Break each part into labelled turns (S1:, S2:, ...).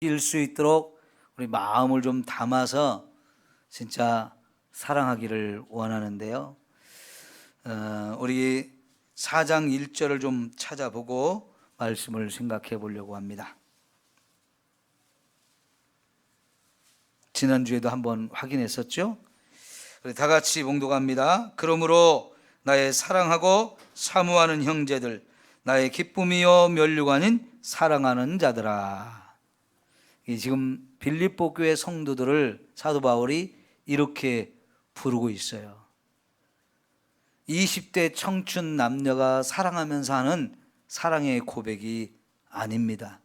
S1: 일 수 있도록 우리 마음을 좀 담아서 진짜 사랑하기를 원하는데요. 우리 4장 1절을 좀 찾아보고 말씀을 생각해 보려고 합니다. 지난주에도 한번 확인했었죠? 다 같이 봉독합니다. 그러므로 나의 사랑하고 사모하는 형제들, 나의 기쁨이요 면류관인 사랑하는 자들아. 지금 빌립보 교회 성도들을 사도 바울이 이렇게 부르고 있어요. 20대 청춘 남녀가 사랑하면서 하는 사랑의 고백이 아닙니다.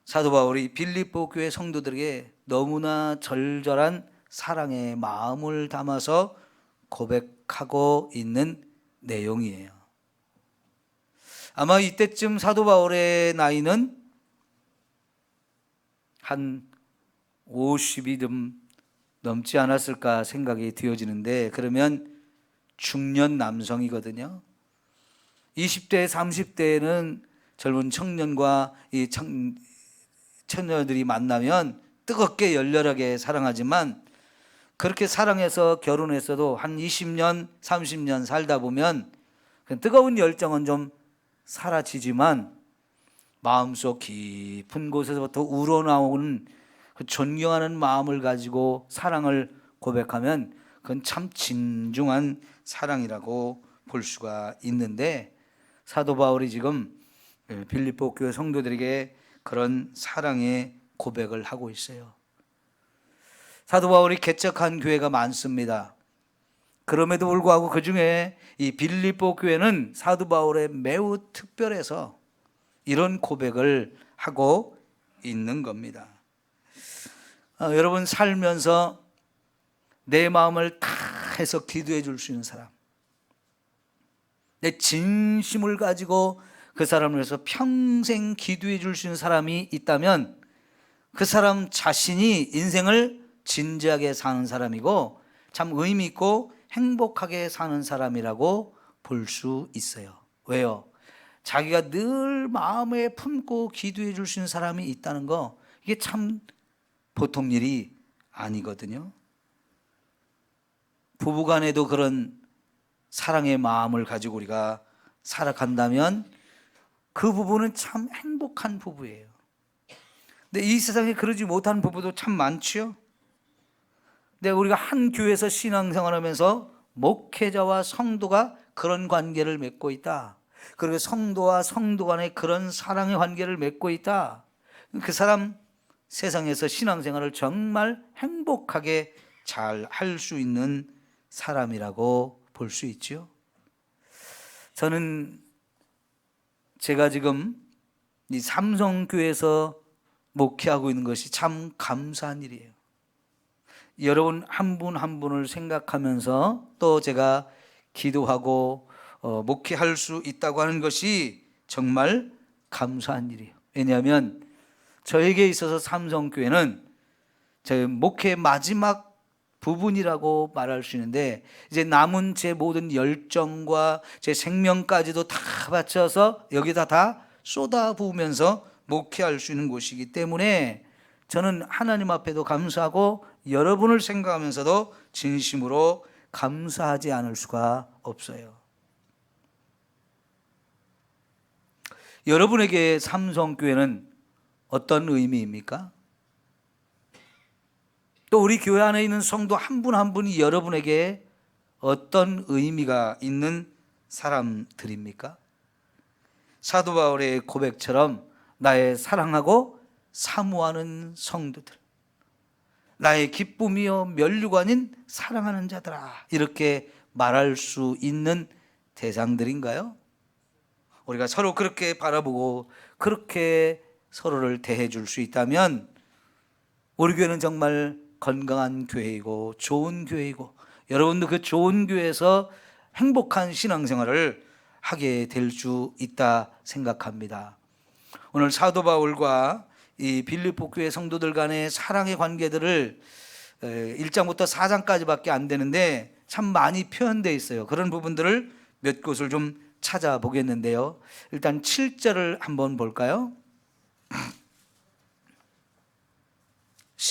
S1: 사도 바울이 빌립보 교회 성도들에게 너무나 절절한 사랑의 마음을 담아서 고백하고 있는 내용이에요. 아마 이때쯤 사도 바울의 나이는 한 50이 좀 넘지 않았을까 생각이 되어지는데, 그러면 중년 남성이거든요. 20대, 30대에는 젊은 청년과 이 처녀들이 만나면 뜨겁게 열렬하게 사랑하지만, 그렇게 사랑해서 결혼했어도 한 20년, 30년 살다 보면 그 뜨거운 열정은 좀 사라지지만 마음속 깊은 곳에서부터 우러나오는 그 존경하는 마음을 가지고 사랑을 고백하면 그건 참 진중한 사랑이라고 볼 수가 있는데, 사도 바울이 지금 빌립보 교회 성도들에게 그런 사랑의 고백을 하고 있어요. 사도 바울이 개척한 교회가 많습니다. 그럼에도 불구하고 그 중에 이 빌립보 교회는 사도 바울의 매우 특별해서 이런 고백을 하고 있는 겁니다. 여러분, 살면서 내 마음을 다 해서 기도해 줄 수 있는 사람, 내 진심을 가지고 그 사람을 위해서 평생 기도해 줄 수 있는 사람이 있다면 그 사람 자신이 인생을 진지하게 사는 사람이고 참 의미 있고 행복하게 사는 사람이라고 볼 수 있어요. 왜요? 자기가 늘 마음에 품고 기도해 줄 수 있는 사람이 있다는 거, 이게 참 보통 일이 아니거든요. 부부간에도 그런 사랑의 마음을 가지고 우리가 살아간다면 그 부부는 참 행복한 부부예요. 근데 이 세상에 그러지 못한 부부도 참 많지요. 근데 우리가 한 교회에서 신앙생활하면서 목회자와 성도가 그런 관계를 맺고 있다, 그리고 성도와 성도 간에 그런 사랑의 관계를 맺고 있다, 그 사람 세상에서 신앙생활을 정말 행복하게 잘 할 수 있는 사람이라고 볼 수 있죠. 저는 제가 지금 이 삼성교회에서 목회하고 있는 것이 참 감사한 일이에요. 여러분 한 분 한 분을 생각하면서 또 제가 기도하고 목회할 수 있다고 하는 것이 정말 감사한 일이에요. 왜냐하면 저에게 있어서 삼성교회는 제 목회 마지막 부분이라고 말할 수 있는데, 이제 남은 제 모든 열정과 제 생명까지도 다 바쳐서 여기다 다 쏟아부으면서 목회할 수 있는 곳이기 때문에 저는 하나님 앞에도 감사하고 여러분을 생각하면서도 진심으로 감사하지 않을 수가 없어요. 여러분에게 삼성교회는 어떤 의미입니까? 또 우리 교회 안에 있는 성도 한 분 한 분이 여러분에게 어떤 의미가 있는 사람들입니까? 사도 바울의 고백처럼 나의 사랑하고 사모하는 성도들, 나의 기쁨이요 면류관인 사랑하는 자들아, 이렇게 말할 수 있는 대상들인가요? 우리가 서로 그렇게 바라보고 그렇게 서로를 대해 줄 수 있다면 우리 교회는 정말 건강한 교회이고 좋은 교회이고, 여러분도 그 좋은 교회에서 행복한 신앙생활을 하게 될 수 있다 생각합니다. 오늘 사도 바울과 이 빌립보 교회 성도들 간의 사랑의 관계들을 1장부터 4장까지밖에 안 되는데 참 많이 표현되어 있어요. 그런 부분들을 몇 곳을 좀 찾아보겠는데요. 일단 7절을 한번 볼까요?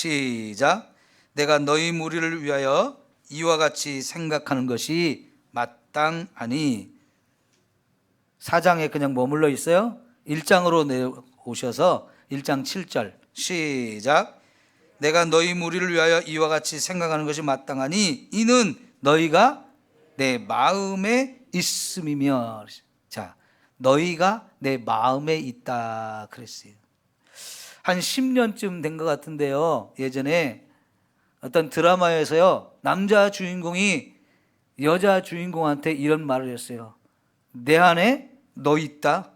S1: 시작. 내가 너희 무리를 위하여 이와 같이 생각하는 것이 마땅하니. 4장에 그냥 머물러 있어요. 1장으로 내오셔서 1장 7절 시작. 내가 너희 무리를 위하여 이와 같이 생각하는 것이 마땅하니 이는 너희가 내 마음에 있음이며. 자, 너희가 내 마음에 있다 그랬어요. 한 10년쯤 된 것 같은데요, 예전에 어떤 드라마에서요, 남자 주인공이 여자 주인공한테 이런 말을 했어요. 내 안에 너 있다.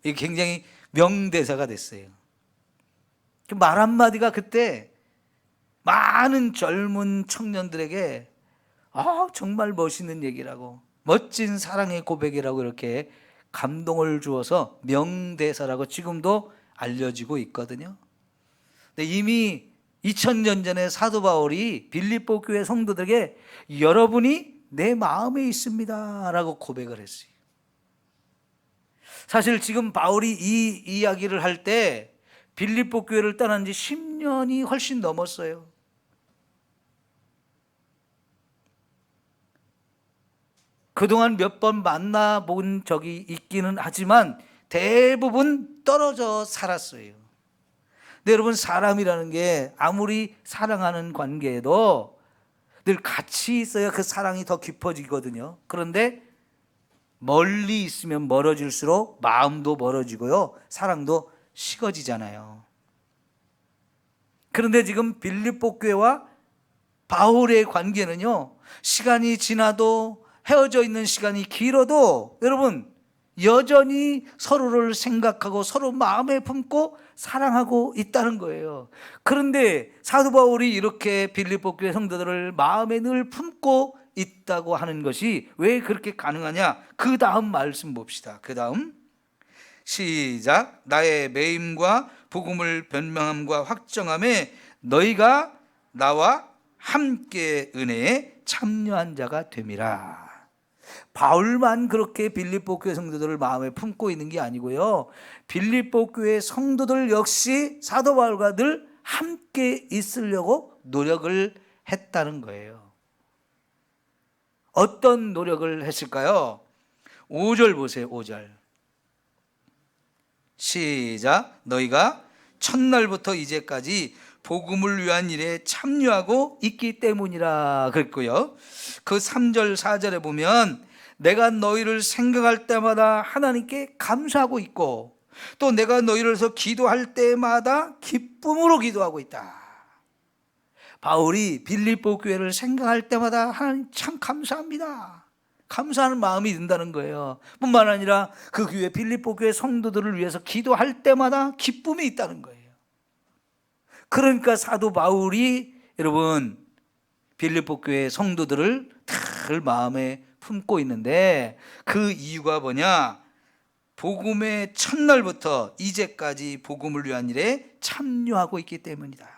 S1: 이게 굉장히 명대사가 됐어요. 그 말 한마디가 그때 많은 젊은 청년들에게 정말 멋있는 얘기라고, 멋진 사랑의 고백이라고 이렇게 감동을 주어서 명대사라고 지금도 알려지고 있거든요. 근데 이미 2000년 전에 사도 바울이 빌립보 교회 성도들에게 여러분이 내 마음에 있습니다 라고 고백을 했어요. 사실 지금 바울이 이 이야기를 할 때 빌립보 교회를 떠난 지 10년이 훨씬 넘었어요. 그동안 몇 번 만나본 적이 있기는 하지만 대부분 떨어져 살았어요. 근데 여러분, 사람이라는 게 아무리 사랑하는 관계에도 늘 같이 있어야 그 사랑이 더 깊어지거든요. 그런데 멀리 있으면 멀어질수록 마음도 멀어지고요, 사랑도 식어지잖아요. 그런데 지금 빌립보 교회와 바울의 관계는요, 시간이 지나도 헤어져 있는 시간이 길어도 여러분 여전히 서로를 생각하고 서로 마음에 품고 사랑하고 있다는 거예요. 그런데 사도 바울이 이렇게 빌립보 교회 성도들을 마음에 늘 품고 있다고 하는 것이 왜 그렇게 가능하냐? 그 다음 말씀 봅시다. 그 다음 시작. 나의 매임과 복음을 변명함과 확정함에 너희가 나와 함께 은혜에 참여한 자가 됨이라. 바울만 그렇게 빌립보 교회 성도들을 마음에 품고 있는 게 아니고요, 빌립보 교회 성도들 역시 사도 바울과 늘 함께 있으려고 노력을 했다는 거예요. 어떤 노력을 했을까요? 5절 보세요. 5절 시작. 너희가 첫날부터 이제까지 복음을 위한 일에 참여하고 있기 때문이라 그랬고요, 그 3절 4절에 보면 내가 너희를 생각할 때마다 하나님께 감사하고 있고 또 내가 너희를 위해서 기도할 때마다 기쁨으로 기도하고 있다. 바울이 빌립보 교회를 생각할 때마다 하나님 참 감사합니다, 감사하는 마음이 든다는 거예요. 뿐만 아니라 그 교회 빌립보 교회 성도들을 위해서 기도할 때마다 기쁨이 있다는 거예요. 그러니까 사도 바울이 여러분 빌립보 교회 성도들을 늘 마음에 품고 있는데 그 이유가 뭐냐? 복음의 첫날부터 이제까지 복음을 위한 일에 참여하고 있기 때문이다.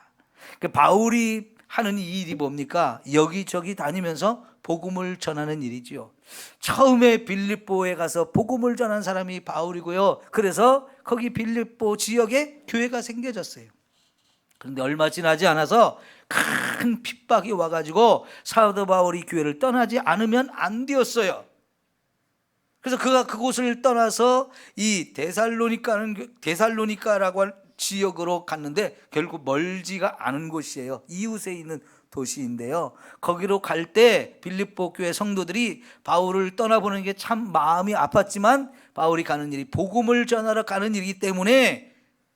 S1: 바울이 하는 이 일이 뭡니까? 여기저기 다니면서 복음을 전하는 일이지요. 처음에 빌립보에 가서 복음을 전한 사람이 바울이고요, 그래서 거기 빌립보 지역에 교회가 생겨졌어요. 그런데 얼마 지나지 않아서 큰 핍박이 와가지고 사도 바울이 교회를 떠나지 않으면 안 되었어요. 그래서 그가 그곳을 떠나서 이 데살로니카라고 할 지역으로 갔는데 결국 멀지가 않은 곳이에요. 이웃에 있는 도시인데요, 거기로 갈 때 빌립보 교회 성도들이 바울을 떠나보는 게 참 마음이 아팠지만 바울이 가는 일이 복음을 전하러 가는 일이기 때문에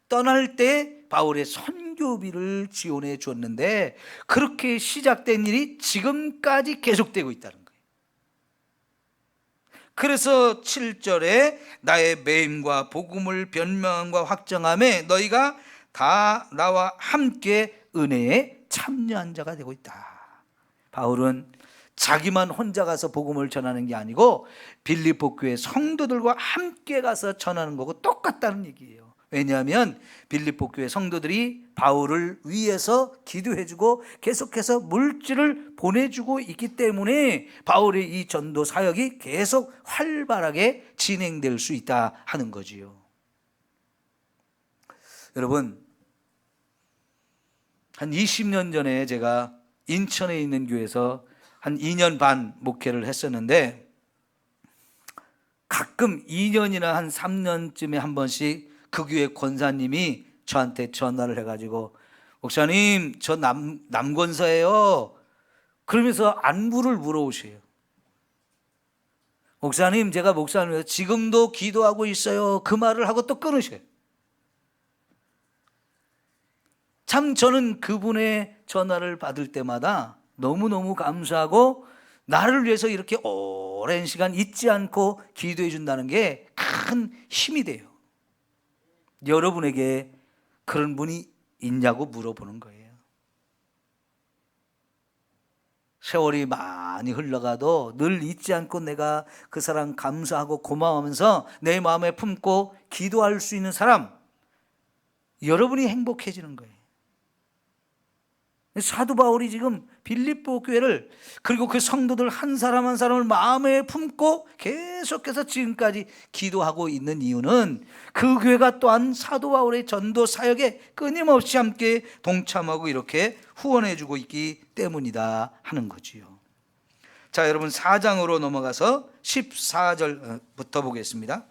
S1: 떠날 때 바울의 선교비를 지원해 줬는데 그렇게 시작된 일이 지금까지 계속되고 있다는 거예요. 그래서 7절에 나의 매임과 복음을 변명함과 확정함에 너희가 다 나와 함께 은혜에 참여한 자가 되고 있다. 바울은 자기만 혼자 가서 복음을 전하는 게 아니고 빌립보 교회 성도들과 함께 가서 전하는 거고 똑같다는 얘기예요. 왜냐하면 빌립보 교회 성도들이 바울을 위해서 기도해주고 계속해서 물질을 보내주고 있기 때문에 바울의 이 전도 사역이 계속 활발하게 진행될 수 있다 하는 거지요. 여러분, 한 20년 전에 제가 인천에 있는 교회에서 한 2년 반 목회를 했었는데, 가끔 2년이나 한 3년쯤에 한 번씩 그 교회 권사님이 저한테 전화를 해가지고, 목사님 저 남권사예요. 그러면서 안부를 물어오셔요. 목사님 제가 목사님이에요. 지금도 기도하고 있어요. 그 말을 하고 또 끊으셔요. 참 저는 그분의 전화를 받을 때마다 너무너무 감사하고, 나를 위해서 이렇게 오랜 시간 잊지 않고 기도해 준다는 게 큰 힘이 돼요. 여러분에게 그런 분이 있냐고 물어보는 거예요. 세월이 많이 흘러가도 늘 잊지 않고 내가 그 사람 감사하고 고마워하면서 내 마음에 품고 기도할 수 있는 사람, 여러분이 행복해지는 거예요. 사도 바울이 지금 빌립보 교회를, 그리고 그 성도들 한 사람 한 사람을 마음에 품고 계속해서 지금까지 기도하고 있는 이유는 그 교회가 또한 사도 바울의 전도 사역에 끊임없이 함께 동참하고 이렇게 후원해 주고 있기 때문이다 하는 거지요. 자, 여러분 4장으로 넘어가서 14절부터 보겠습니다.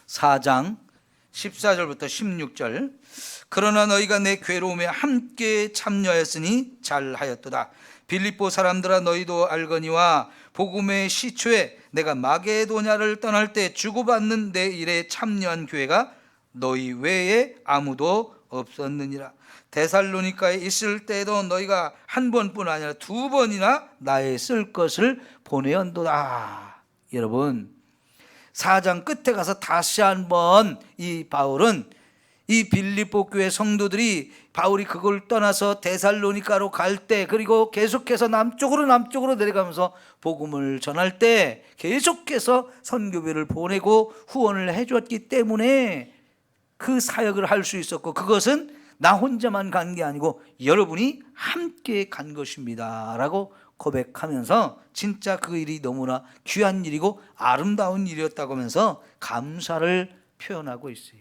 S1: 4장 14절부터 16절. 그러나 너희가 내 괴로움에 함께 참여하였으니 잘하였도다. 빌립보 사람들아, 너희도 알거니와 복음의 시초에 내가 마게도냐를 떠날 때 주고받는 내 일에 참여한 교회가 너희 외에 아무도 없었느니라. 데살로니가에 있을 때에도 너희가 한 번뿐 아니라 두 번이나 나의 쓸 것을 보내었도다. 여러분, 4장 끝에 가서 다시 한번 이 바울은 이 빌립보 교회 성도들이 바울이 그걸 떠나서 데살로니가로 갈 때, 그리고 계속해서 남쪽으로 내려가면서 복음을 전할 때 계속해서 선교비를 보내고 후원을 해줬기 때문에 그 사역을 할 수 있었고, 그것은 나 혼자만 간 게 아니고 여러분이 함께 간 것입니다 라고 고백하면서 진짜 그 일이 너무나 귀한 일이고 아름다운 일이었다고 하면서 감사를 표현하고 있어요.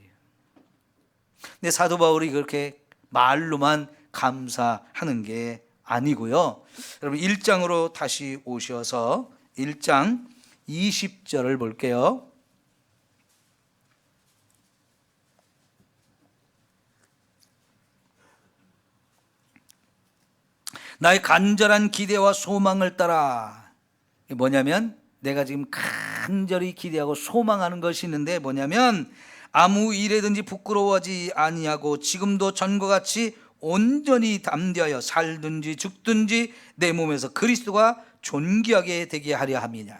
S1: 근데 사도 바울이 그렇게 말로만 감사하는 게 아니고요. 여러분 1장으로 다시 오셔서 1장 20절을 볼게요. 나의 간절한 기대와 소망을 따라. 뭐냐면 내가 지금 간절히 기대하고 소망하는 것이 있는데, 뭐냐면 아무 일에든지 부끄러워하지 아니하고 지금도 전과 같이 온전히 담대하여 살든지 죽든지 내 몸에서 그리스도가 존귀하게 되게 하려 함이냐.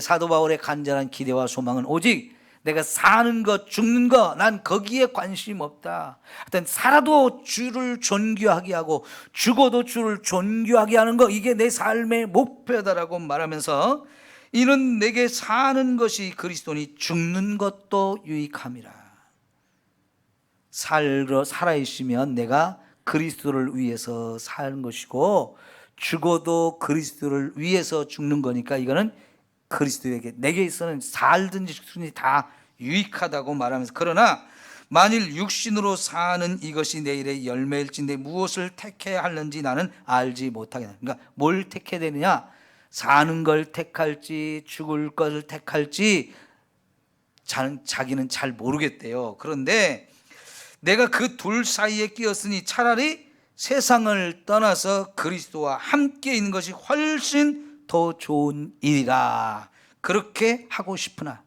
S1: 사도 바울의 간절한 기대와 소망은 오직 내가 사는 것 죽는 것 난 거기에 관심 없다. 하여튼 살아도 주를 존귀하게 하고 죽어도 주를 존귀하게 하는 것, 이게 내 삶의 목표다라고 말하면서, 이는 내게 사는 것이 그리스도니 죽는 것도 유익함이라. 살아있으면 내가 그리스도를 위해서 사는 것이고, 죽어도 그리스도를 위해서 죽는 거니까 이거는 그리스도에게, 내게 있어서는 살든지 죽든지 다 유익하다고 말하면서, 그러나 만일 육신으로 사는 이것이 내일의 열매일진데 무엇을 택해야 하는지 나는 알지 못하겠다. 그러니까 뭘 택해야 되느냐? 사는 걸 택할지 죽을 것을 택할지 자기는 잘 모르겠대요. 그런데 내가 그 둘 사이에 끼었으니 차라리 세상을 떠나서 그리스도와 함께 있는 것이 훨씬 더 좋은 일이라. 그렇게 하고 싶으나,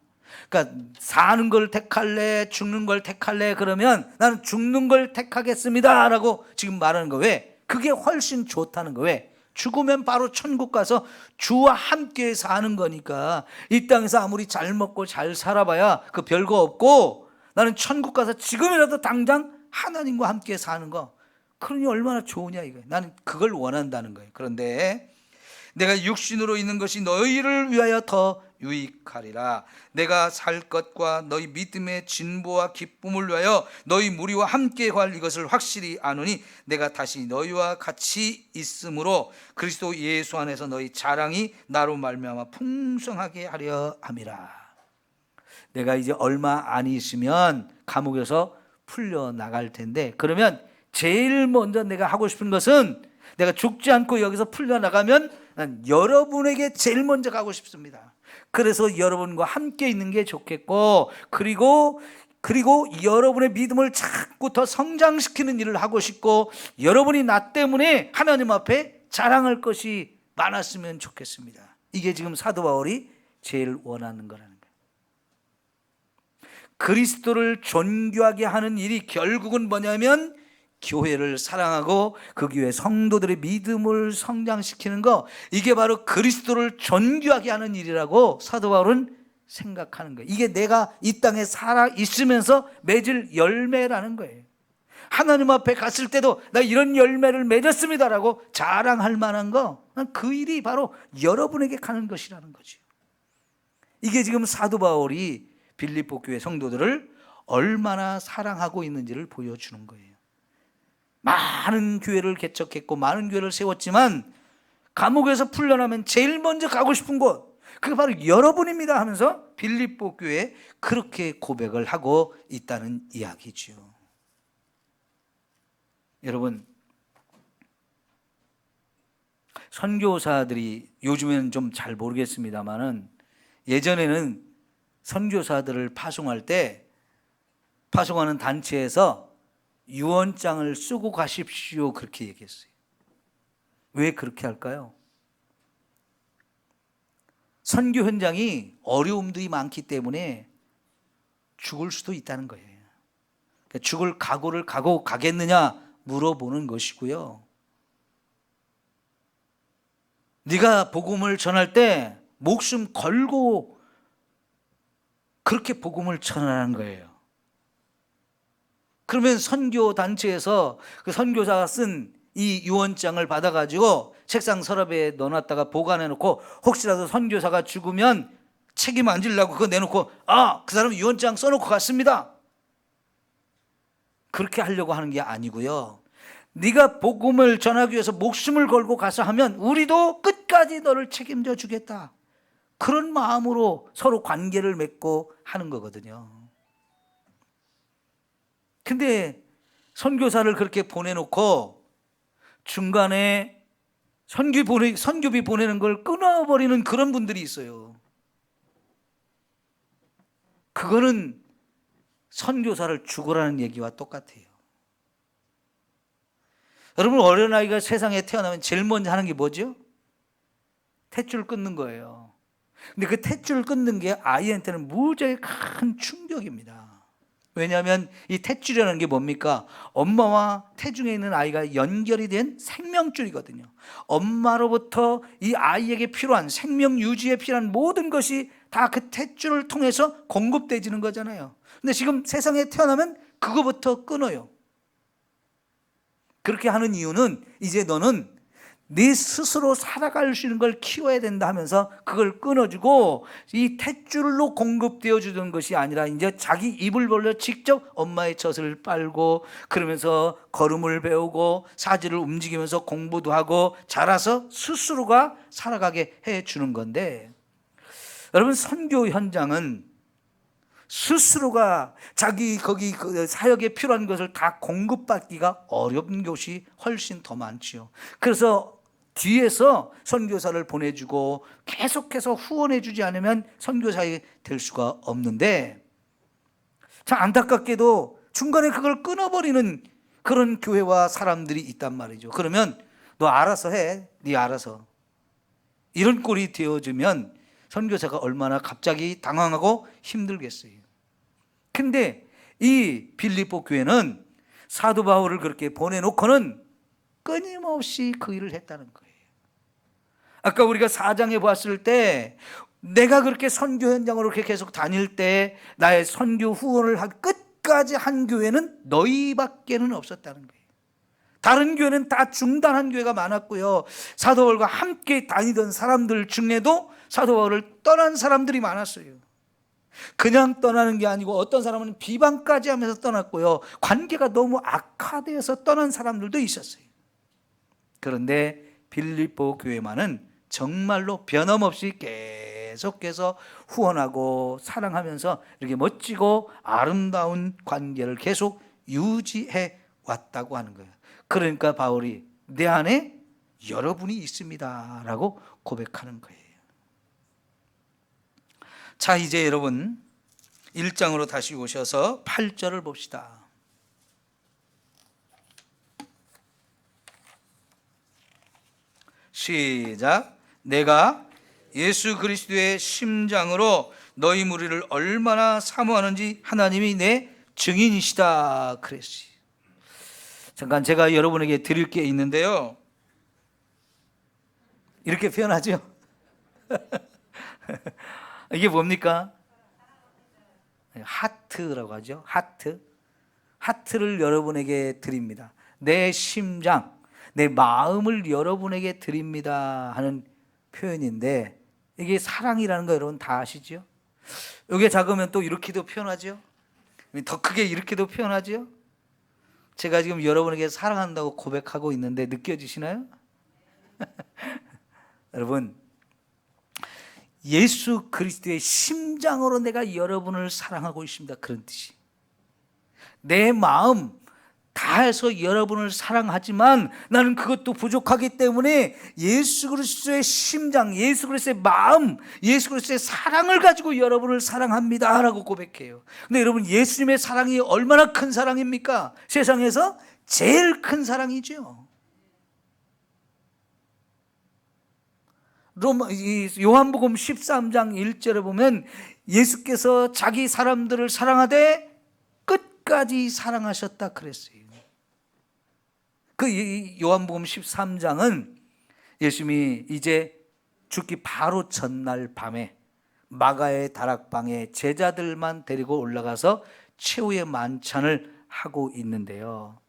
S1: 그러니까 사는 걸 택할래 죽는 걸 택할래 그러면 나는 죽는 걸 택하겠습니다 라고 지금 말하는 거. 왜? 그게 훨씬 좋다는 거. 왜? 죽으면 바로 천국 가서 주와 함께 사는 거니까. 이 땅에서 아무리 잘 먹고 잘 살아봐야 그 별거 없고, 나는 천국 가서 지금이라도 당장 하나님과 함께 사는 거, 그러니 얼마나 좋으냐 이거예요. 나는 그걸 원한다는 거예요. 그런데 내가 육신으로 있는 것이 너희를 위하여 더 유익하리라. 내가 살 것과 너희 믿음의 진보와 기쁨을 위하여 너희 무리와 함께 갈 이것을 확실히 아노니, 내가 다시 너희와 같이 있으므로 그리스도 예수 안에서 너희 자랑이 나로 말미암아 풍성하게 하려 함이라. 내가 이제 얼마 안 있으면 감옥에서 풀려 나갈 텐데, 그러면 제일 먼저 내가 하고 싶은 것은 내가 죽지 않고 여기서 풀려 나가면 난 여러분에게 제일 먼저 가고 싶습니다. 그래서 여러분과 함께 있는 게 좋겠고, 그리고 여러분의 믿음을 자꾸 더 성장시키는 일을 하고 싶고, 여러분이 나 때문에 하나님 앞에 자랑할 것이 많았으면 좋겠습니다. 이게 지금 사도 바울이 제일 원하는 거라는 거예요. 그리스도를 존귀하게 하는 일이 결국은 뭐냐면 교회를 사랑하고 그 교회 성도들의 믿음을 성장시키는 거, 이게 바로 그리스도를 존귀하게 하는 일이라고 사도 바울은 생각하는 거예요. 이게 내가 이 땅에 살아 있으면서 맺을 열매라는 거예요. 하나님 앞에 갔을 때도 나 이런 열매를 맺었습니다라고 자랑할 만한 거, 그 일이 바로 여러분에게 가는 것이라는 거죠. 이게 지금 사도 바울이 빌립보 교회 성도들을 얼마나 사랑하고 있는지를 보여주는 거예요. 많은 교회를 개척했고 많은 교회를 세웠지만 감옥에서 풀려나면 제일 먼저 가고 싶은 곳, 그게 바로 여러분입니다 하면서 빌립보 교회에 그렇게 고백을 하고 있다는 이야기죠. 여러분, 선교사들이 요즘에는 좀 잘 모르겠습니다만은 예전에는 선교사들을 파송할 때 파송하는 단체에서 유언장을 쓰고 가십시오 그렇게 얘기했어요. 왜 그렇게 할까요? 선교 현장이 어려움들이 많기 때문에 죽을 수도 있다는 거예요. 그러니까 죽을 각오를 가고 가겠느냐 물어보는 것이고요. 네가 복음을 전할 때 목숨 걸고 그렇게 복음을 전하는 거예요. 그러면 선교 단체에서 그 선교사가 쓴 이 유언장을 받아가지고 책상 서랍에 넣어놨다가 보관해놓고 혹시라도 선교사가 죽으면 책임 안 지려고 그거 내놓고 그 사람 유언장 써놓고 갔습니다. 그렇게 하려고 하는 게 아니고요. 네가 복음을 전하기 위해서 목숨을 걸고 가서 하면 우리도 끝까지 너를 책임져 주겠다. 그런 마음으로 서로 관계를 맺고 하는 거거든요. 근데 선교사를 그렇게 보내놓고 중간에 선교비 보내는 걸 끊어버리는 그런 분들이 있어요. 그거는 선교사를 죽으라는 얘기와 똑같아요. 여러분, 어린아이가 세상에 태어나면 제일 먼저 하는 게 뭐죠? 탯줄 끊는 거예요. 근데 그 탯줄 끊는 게 아이한테는 무지하게 큰 충격입니다. 왜냐하면 이 탯줄이라는 게 뭡니까? 엄마와 태중에 있는 아이가 연결이 된 생명줄이거든요. 엄마로부터 이 아이에게 필요한 생명 유지에 필요한 모든 것이 다 그 탯줄을 통해서 공급되지는 거잖아요. 근데 지금 세상에 태어나면 그거부터 끊어요. 그렇게 하는 이유는 이제 너는 네 스스로 살아갈 수 있는 걸 키워야 된다 하면서 그걸 끊어주고 이 탯줄로 공급되어 주던 것이 아니라 이제 자기 입을 벌려 직접 엄마의 젖을 빨고 그러면서 걸음을 배우고 사지를 움직이면서 공부도 하고 자라서 스스로가 살아가게 해주는 건데, 여러분, 선교 현장은 스스로가 자기 거기 그 사역에 필요한 것을 다 공급받기가 어려운 것이 훨씬 더 많지요. 그래서 뒤에서 선교사를 보내주고 계속해서 후원해주지 않으면 선교사가 될 수가 없는데, 참 안타깝게도 중간에 그걸 끊어버리는 그런 교회와 사람들이 있단 말이죠. 그러면 너 알아서 해, 네 알아서, 이런 꼴이 되어지면 선교사가 얼마나 갑자기 당황하고 힘들겠어요. 근데 이 빌립보 교회는 사도 바울을 그렇게 보내놓고는 끊임없이 그 일을 했다는 거예요. 아까 우리가 4장에 봤을 때 내가 그렇게 선교 현장으로 그렇게 계속 다닐 때 나의 선교 후원을 끝까지 한 교회는 너희밖에는 없었다는 거예요. 다른 교회는 다 중단한 교회가 많았고요. 사도 바울과 함께 다니던 사람들 중에도 사도 바울을 떠난 사람들이 많았어요. 그냥 떠나는 게 아니고 어떤 사람은 비방까지 하면서 떠났고요. 관계가 너무 악화되어서 떠난 사람들도 있었어요. 그런데 빌립보 교회만은 정말로 변함없이 계속해서 후원하고 사랑하면서 이렇게 멋지고 아름다운 관계를 계속 유지해 왔다고 하는 거예요. 그러니까 바울이 내 안에 여러분이 있습니다 라고 고백하는 거예요. 자, 이제 여러분 1장으로 다시 오셔서 8절을 봅시다. 시작. 내가 예수 그리스도의 심장으로 너희 무리를 얼마나 사모하는지 하나님이 내 증인이시다 그랬어요. 잠깐 제가 여러분에게 드릴 게 있는데요, 이렇게 표현하죠. 이게 뭡니까? 하트라고 하죠. 하트를 여러분에게 드립니다. 내 심장, 내 마음을 여러분에게 드립니다 하는 표현인데, 이게 사랑이라는 거 여러분 다 아시죠? 이게 작으면 또 이렇게도 표현하죠. 더 크게 이렇게도 표현하죠. 제가 지금 여러분에게 사랑한다고 고백하고 있는데 느껴지시나요? 여러분, 예수 그리스도의 심장으로 내가 여러분을 사랑하고 있습니다, 그런 뜻이. 내 마음 다해서 여러분을 사랑하지만 나는 그것도 부족하기 때문에 예수 그리스도의 심장, 예수 그리스도의 마음, 예수 그리스도의 사랑을 가지고 여러분을 사랑합니다 라고 고백해요. 근데 여러분, 예수님의 사랑이 얼마나 큰 사랑입니까? 세상에서 제일 큰 사랑이죠. 요한복음 13장 1절에 보면 예수께서 자기 사람들을 사랑하되 끝까지 사랑하셨다 그랬어요. 그 요한복음 13장은 예수님이 이제 죽기 바로 전날 밤에 마가의 다락방에 제자들만 데리고 올라가서 최후의 만찬을 하고 있는데요,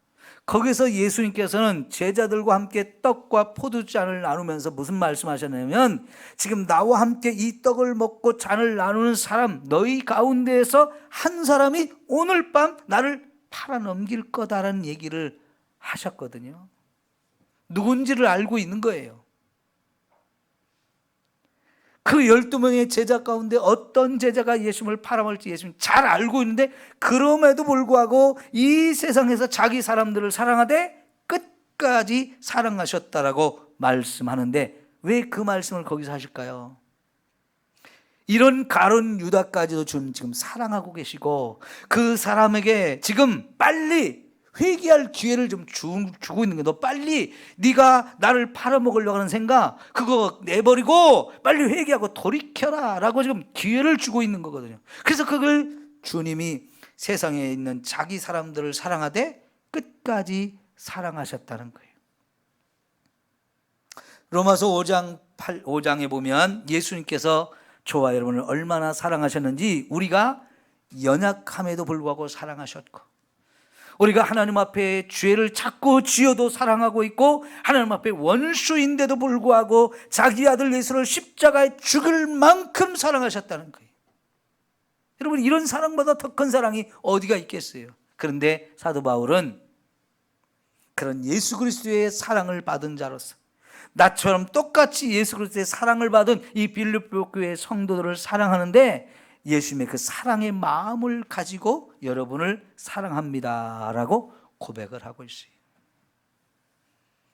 S1: 거기서 예수님께서는 제자들과 함께 떡과 포도잔을 나누면서 무슨 말씀하셨냐면, 지금 나와 함께 이 떡을 먹고 잔을 나누는 사람, 너희 가운데에서 한 사람이 오늘 밤 나를 팔아넘길 거다라는 얘기를 하셨거든요. 누군지를 알고 있는 거예요. 그 12명의 제자 가운데 어떤 제자가 예수님을 팔아먹을지 예수님 잘 알고 있는데, 그럼에도 불구하고 이 세상에서 자기 사람들을 사랑하되 끝까지 사랑하셨다라고 말씀하는데, 왜 그 말씀을 거기서 하실까요? 이런 가룟 유다까지도 지금 사랑하고 계시고, 그 사람에게 지금 빨리 회개할 기회를 좀 주고 있는 거예요. 너 빨리 네가 나를 팔아먹으려고 하는 생각 그거 내버리고 빨리 회개하고 돌이켜라 라고 지금 기회를 주고 있는 거거든요. 그래서 그걸 주님이 세상에 있는 자기 사람들을 사랑하되 끝까지 사랑하셨다는 거예요. 로마서 5장에 보면 예수님께서 저와 여러분을 얼마나 사랑하셨는지, 우리가 연약함에도 불구하고 사랑하셨고, 우리가 하나님 앞에 죄를 자꾸 지어도 사랑하고 있고, 하나님 앞에 원수인데도 불구하고 자기 아들 예수를 십자가에 죽을 만큼 사랑하셨다는 거예요. 여러분, 이런 사랑보다 더 큰 사랑이 어디가 있겠어요? 그런데 사도 바울은 그런 예수 그리스도의 사랑을 받은 자로서, 나처럼 똑같이 예수 그리스도의 사랑을 받은 이 빌립보 교회 성도들을 사랑하는데, 예수님의 그 사랑의 마음을 가지고 여러분을 사랑합니다 라고 고백을 하고 있어요.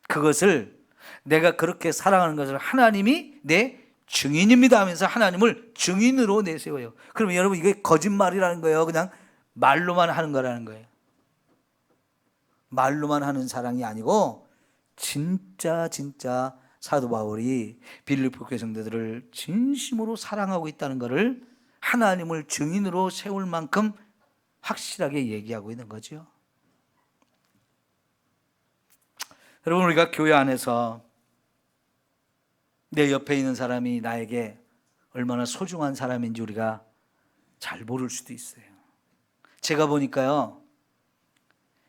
S1: 그것을, 내가 그렇게 사랑하는 것을 하나님이 내 증인입니다 하면서 하나님을 증인으로 내세워요. 그러면 여러분, 이게 거짓말이라는 거예요? 그냥 말로만 하는 거라는 거예요? 말로만 하는 사랑이 아니고 진짜 사도 바울이 빌립보 교회 성도들을 진심으로 사랑하고 있다는 것을 하나님을 증인으로 세울 만큼 확실하게 얘기하고 있는 거죠. 여러분, 우리가 교회 안에서 내 옆에 있는 사람이 나에게 얼마나 소중한 사람인지 우리가 잘 모를 수도 있어요. 제가 보니까요,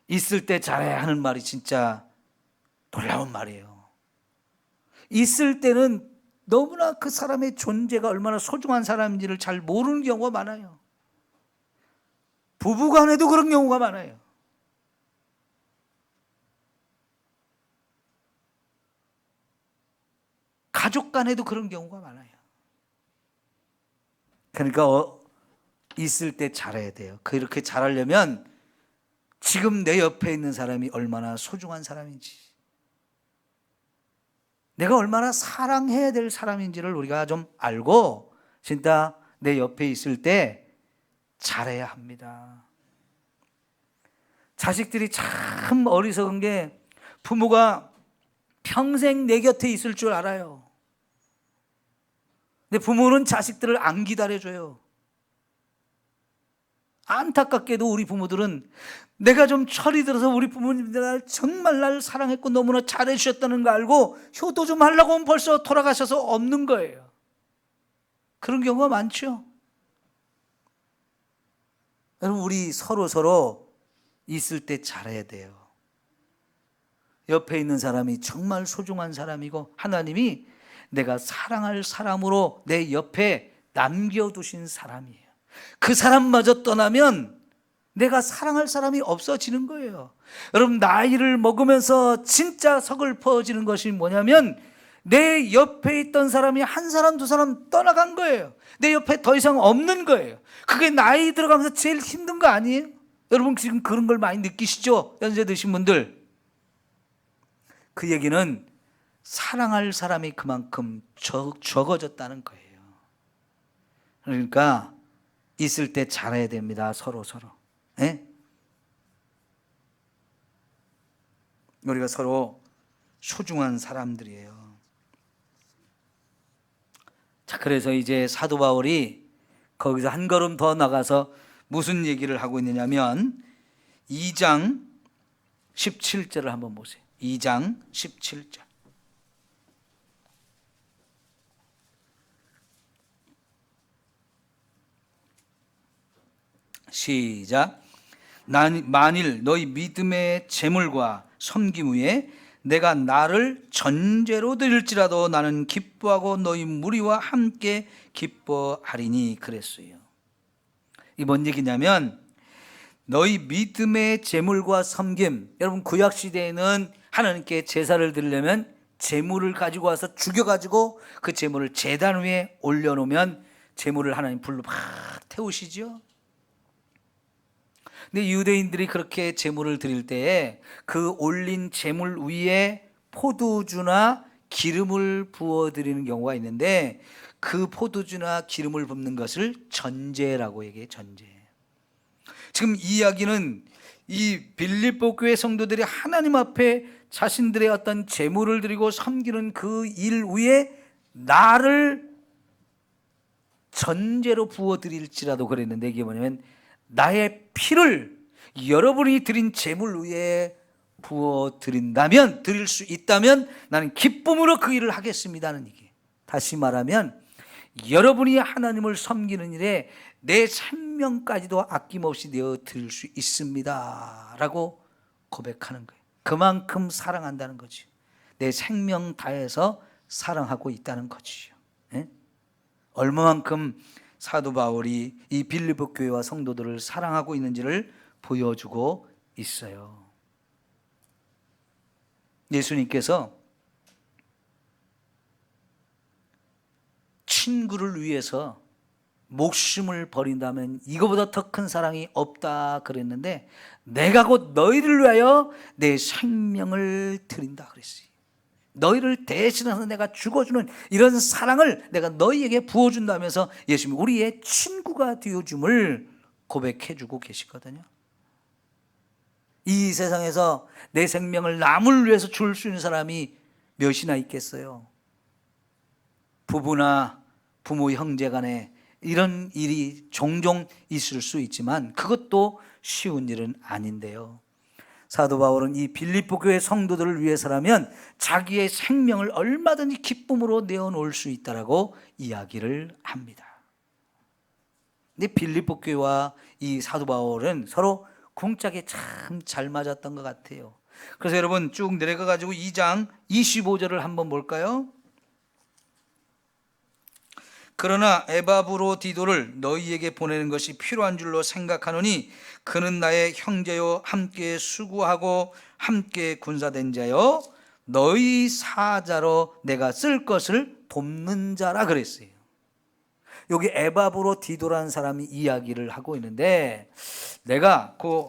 S1: 있을 때 잘해야 하는 말이 진짜 놀라운 말이에요. 있을 때는 너무나 그 사람의 존재가 얼마나 소중한 사람인지를 잘 모르는 경우가 많아요. 부부간에도 그런 경우가 많아요. 가족간에도 그런 경우가 많아요. 그러니까 있을 때 잘해야 돼요. 그렇게 잘하려면 지금 내 옆에 있는 사람이 얼마나 소중한 사람인지, 내가 얼마나 사랑해야 될 사람인지를 우리가 좀 알고 진짜 내 옆에 있을 때 잘해야 합니다. 자식들이 참 어리석은 게 부모가 평생 내 곁에 있을 줄 알아요. 근데 부모는 자식들을 안 기다려줘요. 안타깝게도 우리 부모들은 내가 좀 철이 들어서 우리 부모님들 정말 날 사랑했고 너무나 잘해주셨다는 거 알고 효도 좀 하려고 하면 벌써 돌아가셔서 없는 거예요. 그런 경우가 많죠. 여러분, 우리 서로 있을 때 잘해야 돼요. 옆에 있는 사람이 정말 소중한 사람이고 하나님이 내가 사랑할 사람으로 내 옆에 남겨두신 사람이에요. 그 사람마저 떠나면 내가 사랑할 사람이 없어지는 거예요. 여러분, 나이를 먹으면서 진짜 서글퍼지는 것이 뭐냐면 내 옆에 있던 사람이 한 사람 두 사람 떠나간 거예요. 내 옆에 더 이상 없는 거예요. 그게 나이 들어가면서 제일 힘든 거 아니에요? 여러분 지금 그런 걸 많이 느끼시죠? 연세 드신 분들. 그 얘기는 사랑할 사람이 그만큼 적어졌다는 거예요. 그러니까 있을 때 잘해야 됩니다. 서로. 네? 우리가 서로 소중한 사람들이에요. 자, 그래서 이제 사도 바울이 거기서 한 걸음 더 나가서 무슨 얘기를 하고 있느냐면 2장 17절을 한번 보세요. 2장 17절. 시작. 만일 너희 믿음의 재물과 섬김 후에 내가 나를 전제로 드릴지라도 나는 기뻐하고 너희 무리와 함께 기뻐하리니 그랬어요. 이 뭔 얘기냐면 너희 믿음의 재물과 섬김, 여러분 구약 시대에는 하나님께 제사를 드리려면 재물을 가지고 와서 죽여가지고 그 재물을 제단 위에 올려놓으면 재물을 하나님 불로 막 태우시죠. 근데 유대인들이 그렇게 제물을 드릴 때에 그 올린 제물 위에 포도주나 기름을 부어 드리는 경우가 있는데 그 포도주나 기름을 붓는 것을 전제라고 얘기해요. 전제. 지금 이 이야기는 이 빌립보 교회 성도들이 하나님 앞에 자신들의 어떤 제물을 드리고 섬기는 그 일 위에 나를 전제로 부어 드릴지라도 그랬는데 이게 뭐냐면 나의 피를 여러분이 드린 제물 위에 부어 드린다면, 드릴 수 있다면 나는 기쁨으로 그 일을 하겠습니다는 얘기예요. 다시 말하면 여러분이 하나님을 섬기는 일에 내 생명까지도 아낌없이 내어 드릴 수 있습니다 라고 고백하는 거예요. 그만큼 사랑한다는 거죠. 내 생명 다해서 사랑하고 있다는 거지요. 네? 얼마만큼 사도 바울이 이 빌립보 교회와 성도들을 사랑하고 있는지를 보여주고 있어요. 예수님께서 친구를 위해서 목숨을 버린다면 이거보다 더 큰 사랑이 없다 그랬는데 내가 곧 너희를 위하여 내 생명을 드린다 그랬어요. 너희를 대신해서 내가 죽어주는 이런 사랑을 내가 너희에게 부어준다면서 예수님이 우리의 친구가 되어줌을 고백해주고 계시거든요. 이 세상에서 내 생명을 남을 위해서 줄 수 있는 사람이 몇이나 있겠어요. 부부나 부모 형제 간에 이런 일이 종종 있을 수 있지만 그것도 쉬운 일은 아닌데요. 사도 바울은 이 빌립보 교회 성도들을 위해서라면 자기의 생명을 얼마든지 기쁨으로 내어놓을 수 있다라고 이야기를 합니다. 근데 빌립보 교회와 이 사도 바울은 서로 궁짝에 참 잘 맞았던 것 같아요. 그래서 여러분 쭉 내려가 가지고 2장 25절을 한번 볼까요? 그러나 에바브로디도를 너희에게 보내는 것이 필요한 줄로 생각하노니 그는 나의 형제요 함께 수고하고 함께 군사된 자요 너희 사자로 내가 쓸 것을 돕는 자라 그랬어요. 여기 에바브로디도라는 사람이 이야기를 하고 있는데 내가 그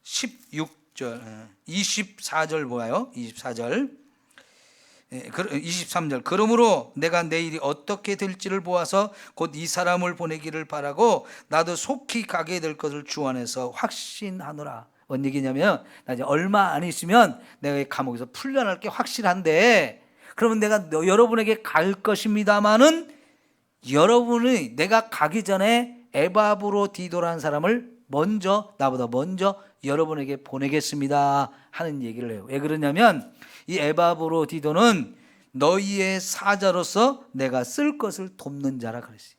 S1: 16절 24절 보아요. 24절 23절 그러므로 내가 내일이 어떻게 될지를 보아서 곧 이 사람을 보내기를 바라고 나도 속히 가게 될 것을 주 안에서 확신하노라. 뭔 얘기냐면 나 이제 얼마 안 있으면 내가 이 감옥에서 풀려날 게 확실한데 그러면 내가 여러분에게 갈 것입니다마는 여러분이 내가 가기 전에 에바브로디도라는 사람을 나보다 먼저 여러분에게 보내겠습니다 하는 얘기를 해요. 왜 그러냐면 이 에바브로디도는 너희의 사자로서 내가 쓸 것을 돕는 자라 그랬어요.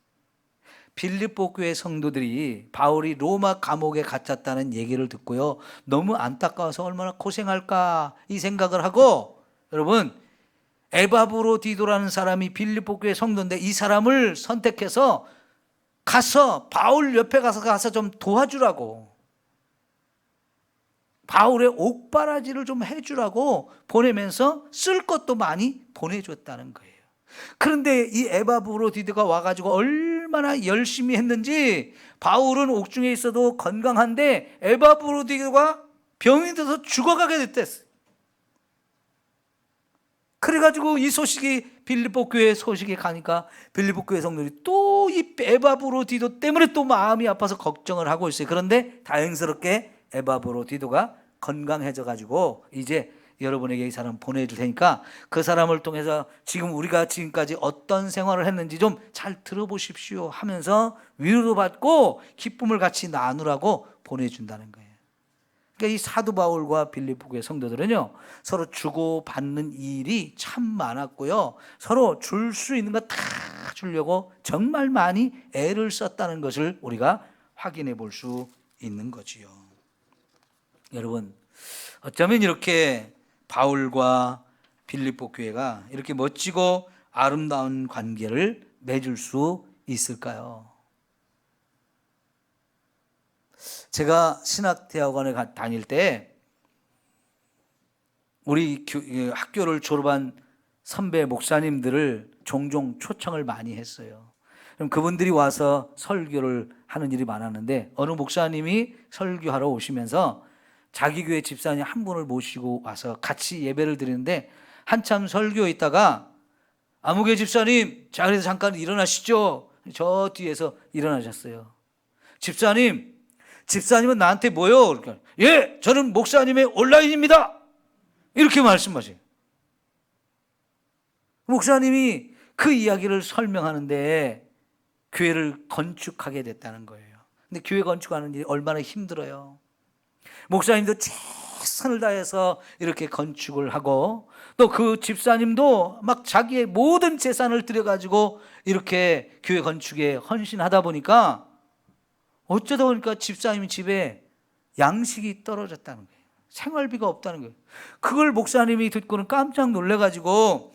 S1: 빌립보 교회 성도들이 바울이 로마 감옥에 갇혔다는 얘기를 듣고요, 너무 안타까워서 얼마나 고생할까 이 생각을 하고, 여러분 에바브로디도라는 사람이 빌립보 교회 성도인데 이 사람을 선택해서 가서 바울 옆에 가서 좀 도와주라고, 바울의 옥바라지를 좀 해주라고 보내면서 쓸 것도 많이 보내줬다는 거예요. 그런데 이 에바브로디도가 와가지고 얼마나 열심히 했는지 바울은 옥중에 있어도 건강한데 에바브로디도가 병이 들어서 죽어가게 됐댔어요. 그래가지고 이 소식이 빌립보 교회 소식이 가니까 빌립보 교회 성도들이 또 이 에바브로디도 때문에 또 마음이 아파서 걱정을 하고 있어요. 그런데 다행스럽게 에바브로디도가 건강해져 가지고 이제 여러분에게 이 사람 보내줄 테니까 그 사람을 통해서 지금 우리가 지금까지 어떤 생활을 했는지 좀 잘 들어보십시오 하면서 위로도 받고 기쁨을 같이 나누라고 보내준다는 거예요. 그러니까 이 사도 바울과 빌립보 교회 성도들은요, 서로 주고 받는 일이 참 많았고요, 서로 줄 수 있는 거 다 주려고 정말 많이 애를 썼다는 것을 우리가 확인해 볼 수 있는 거지요. 여러분, 어쩌면 이렇게 바울과 빌립보 교회가 이렇게 멋지고 아름다운 관계를 맺을 수 있을까요? 제가 신학대학원에 다닐 때 우리 학교를 졸업한 선배 목사님들을 종종 초청을 많이 했어요. 그럼 그분들이 와서 설교를 하는 일이 많았는데 어느 목사님이 설교하러 오시면서 자기 교회 집사님 한 분을 모시고 와서 같이 예배를 드리는데 한참 설교에 있다가 아무개 집사님, 자 그래서 잠깐 일어나시죠. 저 뒤에서 일어나셨어요. 집사님은 나한테 뭐요? 그러니까 예, 저는 목사님의 온라인입니다. 이렇게 말씀하세요. 목사님이 그 이야기를 설명하는데 교회를 건축하게 됐다는 거예요. 근데 교회 건축하는 일이 얼마나 힘들어요. 목사님도 최선을 다해서 이렇게 건축을 하고 또 그 집사님도 막 자기의 모든 재산을 들여가지고 이렇게 교회 건축에 헌신하다 보니까 어쩌다 보니까 집사님 집에 양식이 떨어졌다는 거예요. 생활비가 없다는 거예요. 그걸 목사님이 듣고는 깜짝 놀래가지고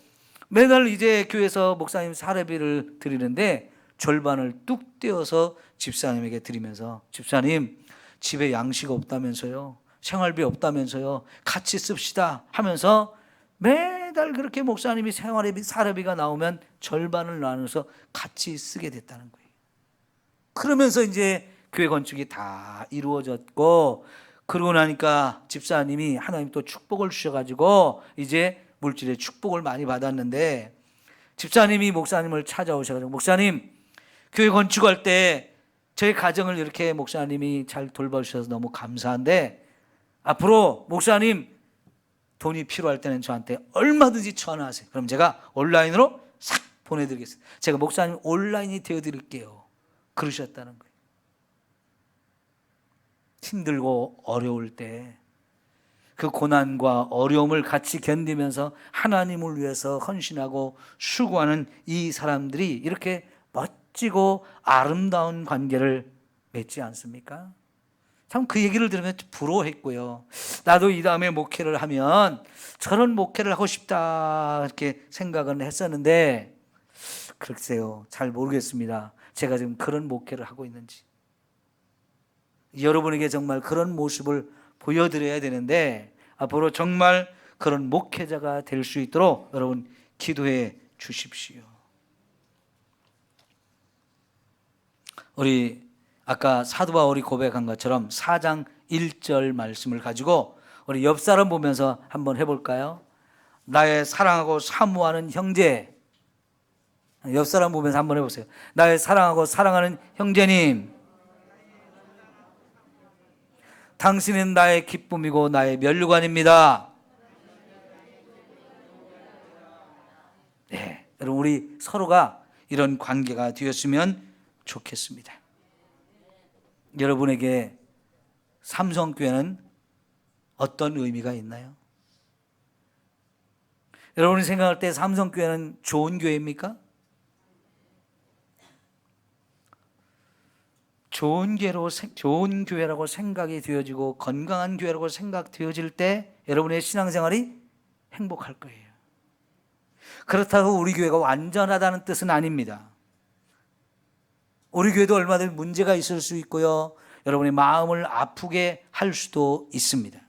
S1: 매달 이제 교회에서 목사님 사례비를 드리는데 절반을 뚝 떼어서 집사님에게 드리면서 집사님 집에 양식 없다면서요, 생활비 없다면서요, 같이 씁시다 하면서 매달 그렇게 목사님이 생활비 사례비가 나오면 절반을 나눠서 같이 쓰게 됐다는 거예요. 그러면서 이제 교회 건축이 다 이루어졌고 그러고 나니까 집사님이 하나님 또 축복을 주셔가지고 이제 물질의 축복을 많이 받았는데 집사님이 목사님을 찾아오셔가지고 목사님 교회 건축할 때 저희 가정을 이렇게 목사님이 잘 돌봐주셔서 너무 감사한데 앞으로 목사님 돈이 필요할 때는 저한테 얼마든지 전화하세요. 그럼 제가 온라인으로 싹 보내드리겠습니다. 제가 목사님 온라인이 되어드릴게요. 그러셨다는 거예요. 힘들고 어려울 때 그 고난과 어려움을 같이 견디면서 하나님을 위해서 헌신하고 수고하는 이 사람들이 이렇게 멋지고 아름다운 관계를 맺지 않습니까? 참 그 얘기를 들으면 부러워했고요. 나도 이 다음에 목회를 하면 저런 목회를 하고 싶다 이렇게 생각은 했었는데 글쎄요, 잘 모르겠습니다. 제가 지금 그런 목회를 하고 있는지. 여러분에게 정말 그런 모습을 보여드려야 되는데 앞으로 정말 그런 목회자가 될 수 있도록 여러분 기도해 주십시오. 우리 아까 사도 바울이 고백한 것처럼 4장 1절 말씀을 가지고 우리 옆 사람 보면서 한번 해볼까요? 나의 사랑하고 사모하는 형제. 옆 사람 보면서 한번 해보세요. 나의 사랑하고 사랑하는 형제님, 당신은 나의 기쁨이고 나의 면류관입니다. 네, 여러분 우리 서로가 이런 관계가 되었으면 좋겠습니다. 여러분에게 삼성교회는 어떤 의미가 있나요? 여러분이 생각할 때 삼성교회는 좋은 교회입니까? 좋은 교회라고 생각이 되어지고 건강한 교회라고 생각되어질 때 여러분의 신앙생활이 행복할 거예요. 그렇다고 우리 교회가 완전하다는 뜻은 아닙니다. 우리 교회도 얼마든지 문제가 있을 수 있고요, 여러분의 마음을 아프게 할 수도 있습니다.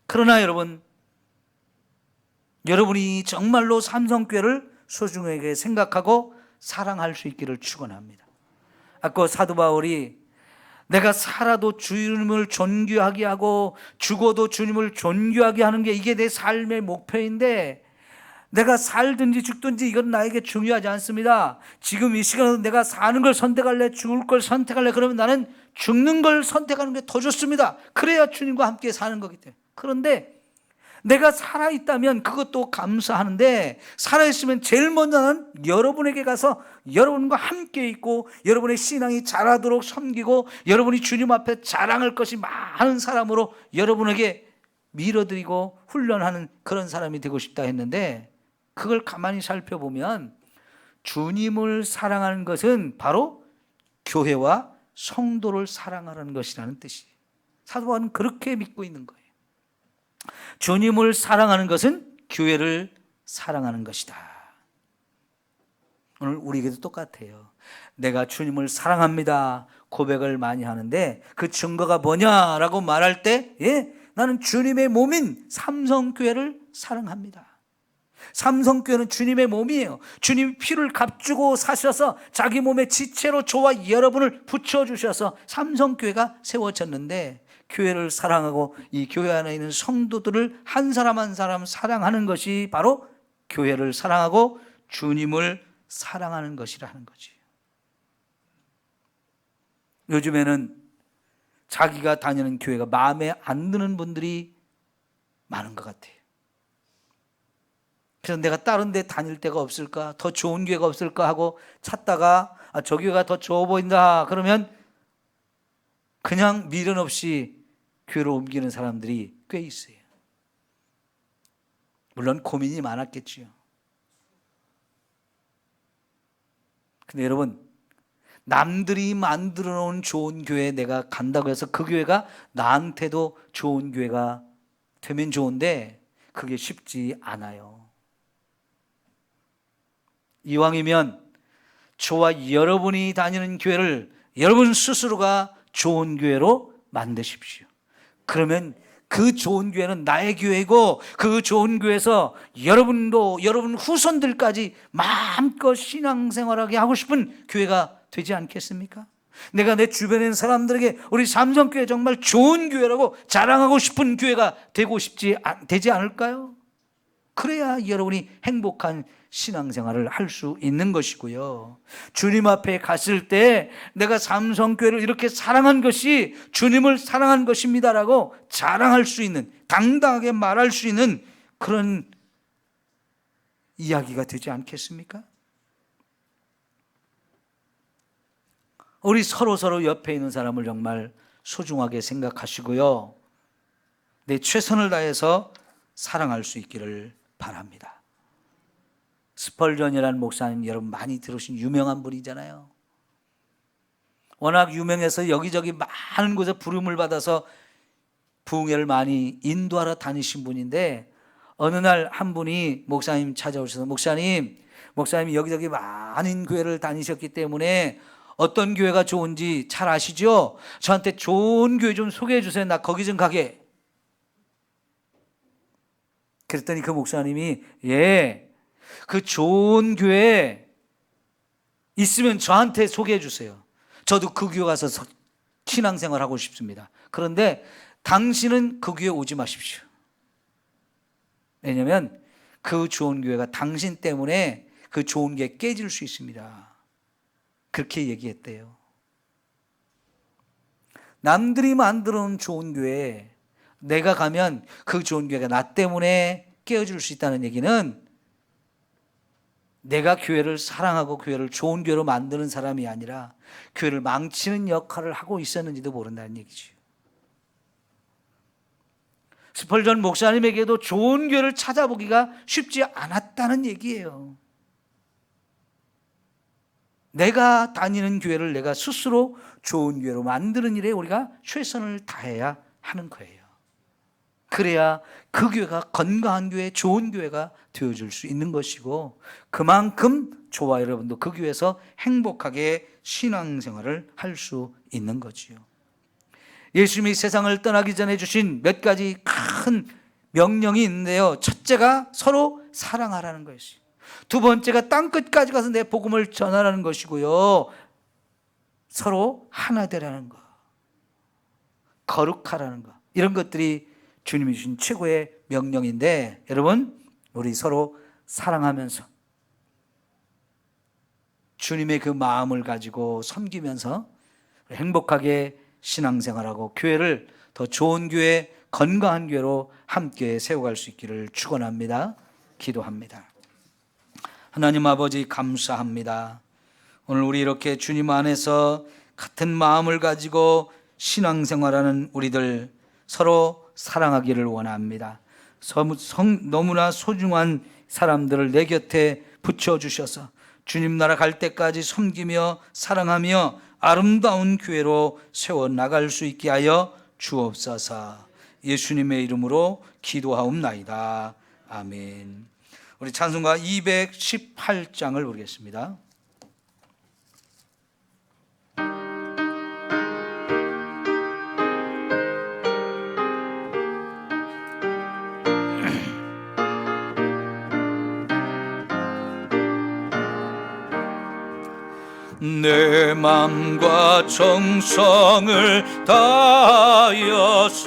S1: 그러나 여러분이 정말로 삼성교회를 소중하게 생각하고 사랑할 수 있기를 축원합니다. 아까 사도 바울이 내가 살아도 주님을 존귀하게 하고 죽어도 주님을 존귀하게 하는 게 이게 내 삶의 목표인데, 내가 살든지 죽든지 이건 나에게 중요하지 않습니다. 지금 이 시간에도 내가 사는 걸 선택할래, 죽을 걸 선택할래, 그러면 나는 죽는 걸 선택하는 게 더 좋습니다. 그래야 주님과 함께 사는 거기 때문에. 그런데 내가 살아있다면 그것도 감사하는데, 살아있으면 제일 먼저는 여러분에게 가서 여러분과 함께 있고 여러분의 신앙이 자라도록 섬기고 여러분이 주님 앞에 자랑할 것이 많은 사람으로 여러분에게 밀어드리고 훈련하는 그런 사람이 되고 싶다 했는데, 그걸 가만히 살펴보면 주님을 사랑하는 것은 바로 교회와 성도를 사랑하라는 것이라는 뜻이에요. 사도 바울은 그렇게 믿고 있는 거예요. 주님을 사랑하는 것은 교회를 사랑하는 것이다. 오늘 우리에게도 똑같아요. 내가 주님을 사랑합니다 고백을 많이 하는데 그 증거가 뭐냐라고 말할 때, 나는 주님의 몸인 삼성교회를 사랑합니다. 삼성교회는 주님의 몸이에요. 주님이 피를 값주고 사셔서 자기 몸의 지체로 저와 여러분을 붙여주셔서 삼성교회가 세워졌는데, 교회를 사랑하고 이 교회 안에 있는 성도들을 한 사람 한 사람 사랑하는 것이 바로 교회를 사랑하고 주님을 사랑하는 것이라는 거지. 요즘에는 자기가 다니는 교회가 마음에 안 드는 분들이 많은 것 같아요. 그래서 내가 다른 데 다닐 데가 없을까, 더 좋은 교회가 없을까 하고 찾다가 저 교회가 더 좋아 보인다 그러면 그냥 미련 없이 교회로 옮기는 사람들이 꽤 있어요. 물론 고민이 많았겠지요. 근데 여러분, 남들이 만들어 놓은 좋은 교회에 내가 간다고 해서 그 교회가 나한테도 좋은 교회가 되면 좋은데 그게 쉽지 않아요. 이왕이면 저와 여러분이 다니는 교회를 여러분 스스로가 좋은 교회로 만드십시오. 그러면 그 좋은 교회는 나의 교회고, 그 좋은 교회에서 여러분도 여러분 후손들까지 마음껏 신앙생활하게 하고 싶은 교회가 되지 않겠습니까? 내가 내 주변에 있는 사람들에게 우리 삼성교회 정말 좋은 교회라고 자랑하고 싶은 교회가 되지 않을까요? 그래야 여러분이 행복한 신앙생활을 할 수 있는 것이고요. 주님 앞에 갔을 때 내가 삼성교회를 이렇게 사랑한 것이 주님을 사랑한 것입니다라고 자랑할 수 있는, 당당하게 말할 수 있는 그런 이야기가 되지 않겠습니까? 우리 서로 옆에 있는 사람을 정말 소중하게 생각하시고요, 내 최선을 다해서 사랑할 수 있기를 바랍니다. 스펄전이라는 목사님 여러분 많이 들으신 유명한 분이잖아요. 워낙 유명해서 여기저기 많은 곳에 부름을 받아서 부흥회를 많이 인도하러 다니신 분인데, 어느 날 한 분이 목사님 찾아오셔서 목사님 여기저기 많은 교회를 다니셨기 때문에 어떤 교회가 좋은지 잘 아시죠? 저한테 좋은 교회 좀 소개해 주세요. 나 거기 좀 가게. 그랬더니 그 목사님이 그 좋은 교회 있으면 저한테 소개해 주세요. 저도 그 교회 가서 신앙생활하고 싶습니다. 그런데 당신은 그 교회 오지 마십시오. 왜냐하면 그 좋은 교회가 당신 때문에 그 좋은 게 깨질 수 있습니다. 그렇게 얘기했대요. 남들이 만들어 놓은 좋은 교회에 내가 가면 그 좋은 교회가 나 때문에 깨어질 수 있다는 얘기는 내가 교회를 사랑하고 교회를 좋은 교회로 만드는 사람이 아니라 교회를 망치는 역할을 하고 있었는지도 모른다는 얘기죠. 스펄전 목사님에게도 좋은 교회를 찾아보기가 쉽지 않았다는 얘기예요. 내가 다니는 교회를 내가 스스로 좋은 교회로 만드는 일에 우리가 최선을 다해야 하는 거예요. 그래야 그 교회가 건강한 교회, 좋은 교회가 되어줄 수 있는 것이고, 그만큼 저와 여러분도 그 교회에서 행복하게 신앙생활을 할 수 있는 거지요. 예수님이 세상을 떠나기 전에 주신 몇 가지 큰 명령이 있는데요, 첫째가 서로 사랑하라는 것이요, 두 번째가 땅끝까지 가서 내 복음을 전하라는 것이고요, 서로 하나 되라는 것, 거룩하라는 것, 이런 것들이 주님이 주신 최고의 명령인데, 여러분 우리 서로 사랑하면서 주님의 그 마음을 가지고 섬기면서 행복하게 신앙생활하고 교회를 더 좋은 교회, 건강한 교회로 함께 세워갈 수 있기를 축원합니다. 기도합니다. 하나님 아버지, 감사합니다. 오늘 우리 이렇게 주님 안에서 같은 마음을 가지고 신앙생활하는 우리들 서로 사랑하기를 원합니다. 너무나 소중한 사람들을 내 곁에 붙여주셔서 주님 나라 갈 때까지 섬기며 사랑하며 아름다운 교회로 세워나갈 수 있게 하여 주옵소서. 예수님의 이름으로 기도하옵나이다. 아멘. 우리 찬송가 218장을 부르겠습니다. 내 맘과 정성을 다하여서